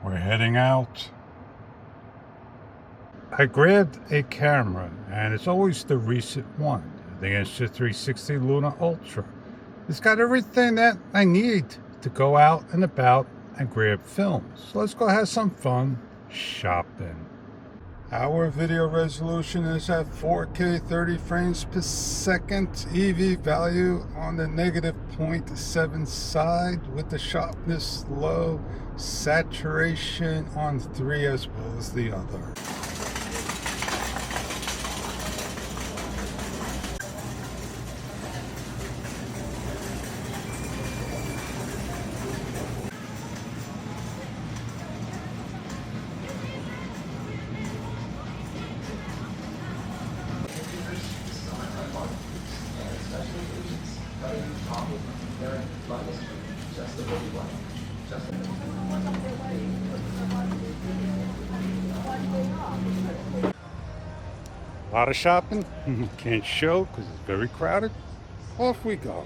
We're heading out. I grabbed a camera, and it's always the recent one, the Insta360 Luna Ultra. It's got everything that I need to go out and about and grab films. So let's go have some fun shopping. Our video resolution is at 4K 30 frames per second, EV value on the -0.7 side with the sharpness low, saturation on 3 as well as the other. A lot of shopping, can't show because it's very crowded. Off we go.